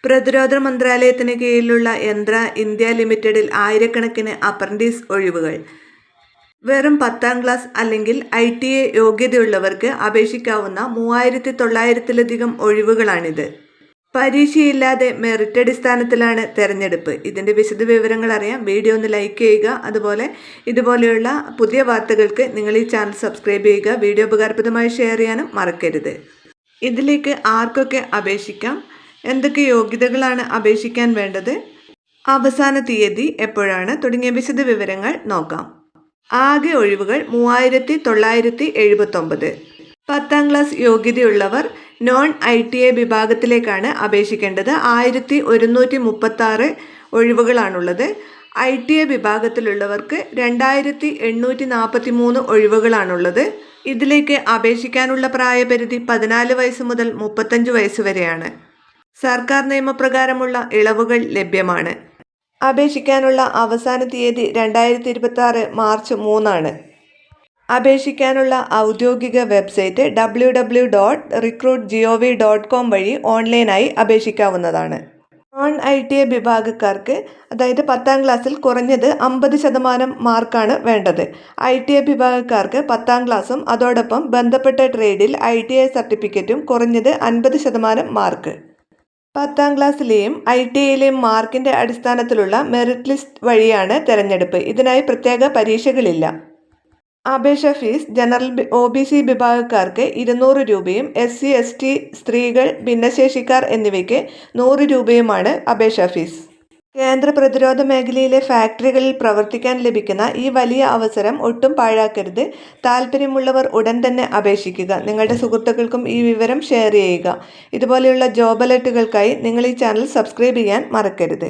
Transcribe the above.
പ്രതിരോധ മന്ത്രാലയത്തിന് കീഴിലുള്ള യന്ത്ര ഇന്ത്യ ലിമിറ്റഡിൽ ആയിരക്കണക്കിന് അപ്രന്റീസ് ഒഴിവുകൾ. വെറും 10ാം ക്ലാസ് അല്ലെങ്കിൽ ITA യോഗ്യതയുള്ളവർക്ക് അപേക്ഷിക്കാവുന്ന 3900-ലധികം ഒഴിവുകളാണിത്. പരീക്ഷയില്ലാതെ മെറിറ്റ് അടിസ്ഥാനത്തിലാണ് തെരഞ്ഞെടുപ്പ്. ഇതിൻ്റെ വിശദവിവരങ്ങൾ അറിയാൻ വീഡിയോ ഒന്ന് ലൈക്ക് ചെയ്യുക. അതുപോലെ ഇതുപോലെയുള്ള പുതിയ വാർത്തകൾക്ക് നിങ്ങൾ ഈ ചാനൽ സബ്സ്ക്രൈബ് ചെയ്യുക. വീഡിയോ ഉപകാരപ്രദമായി ഷെയർ ചെയ്യാനും മറക്കരുത്. ഇതിലേക്ക് ആർക്കൊക്കെ അപേക്ഷിക്കാം, എന്തൊക്കെ യോഗ്യതകളാണ് അപേക്ഷിക്കാൻ വേണ്ടത്, അവസാന തീയതി എപ്പോഴാണ് തുടങ്ങിയ വിശദവിവരങ്ങൾ നോക്കാം. ആകെ ഒഴിവുകൾ 3979. 10ാം ക്ലാസ് യോഗ്യതയുള്ളവർ നോൺ ITA വിഭാഗത്തിലേക്കാണ് അപേക്ഷിക്കേണ്ടത്. 1136 ഒഴിവുകളാണുള്ളത്. ITA വിഭാഗത്തിലുള്ളവർക്ക് 2843 ഒഴിവുകളാണുള്ളത്. ഇതിലേക്ക് അപേക്ഷിക്കാനുള്ള പ്രായപരിധി 14 വയസ്സ് മുതൽ 35 വയസ്സ് വരെയാണ്. സർക്കാർ നിയമപ്രകാരമുള്ള ഇളവുകൾ ലഭ്യമാണ്. അപേക്ഷിക്കാനുള്ള അവസാന തീയതി 2026 മാർച്ച് 3 ആണ്. അപേക്ഷിക്കാനുള്ള ഔദ്യോഗിക വെബ്സൈറ്റ് www.recruitgov.com വഴി ഓൺലൈനായി അപേക്ഷിക്കാവുന്നതാണ്. നോൺ ITA വിഭാഗക്കാർക്ക്, അതായത് 10ാം ക്ലാസ്സിൽ കുറഞ്ഞത് 50% മാർക്കാണ് വേണ്ടത്. ITA വിഭാഗക്കാർക്ക് 10ാം ക്ലാസ്സും അതോടൊപ്പം ബന്ധപ്പെട്ട ട്രേഡിൽ ITA സർട്ടിഫിക്കറ്റും കുറഞ്ഞത് 50% മാർക്ക്. 10ാം ക്ലാസ്സിലെയും ITAയിലെയും മാർക്കിൻ്റെ അടിസ്ഥാനത്തിലുള്ള മെറിറ്റ് ലിസ്റ്റ് വഴിയാണ് തെരഞ്ഞെടുപ്പ്. ഇതിനായി പ്രത്യേക പരീക്ഷകളില്ല. അപേക്ഷാ ഫീസ് ജനറൽ OBC വിഭാഗക്കാർക്ക് 200 രൂപയും SC ST സ്ത്രീകൾ, ഭിന്നശേഷിക്കാർ എന്നിവയ്ക്ക് 100 രൂപയുമാണ് അപേക്ഷാ ഫീസ്. കേന്ദ്ര പ്രതിരോധ മേഖലയിലെ ഫാക്ടറികളിൽ പ്രവർത്തിക്കാൻ ലഭിക്കുന്ന ഈ വലിയ അവസരം ഒട്ടും പാഴാക്കരുത്. താല്പര്യമുള്ളവർ ഉടൻ തന്നെ അപേക്ഷിക്കുക. നിങ്ങളുടെ സുഹൃത്തുക്കൾക്കും ഈ വിവരം ഷെയർ ചെയ്യുക. ഇതുപോലെയുള്ള ജോബ് അലർട്ടുകൾക്കായി നിങ്ങൾ ഈ ചാനൽ സബ്സ്ക്രൈബ് ചെയ്യാൻ മറക്കരുത്.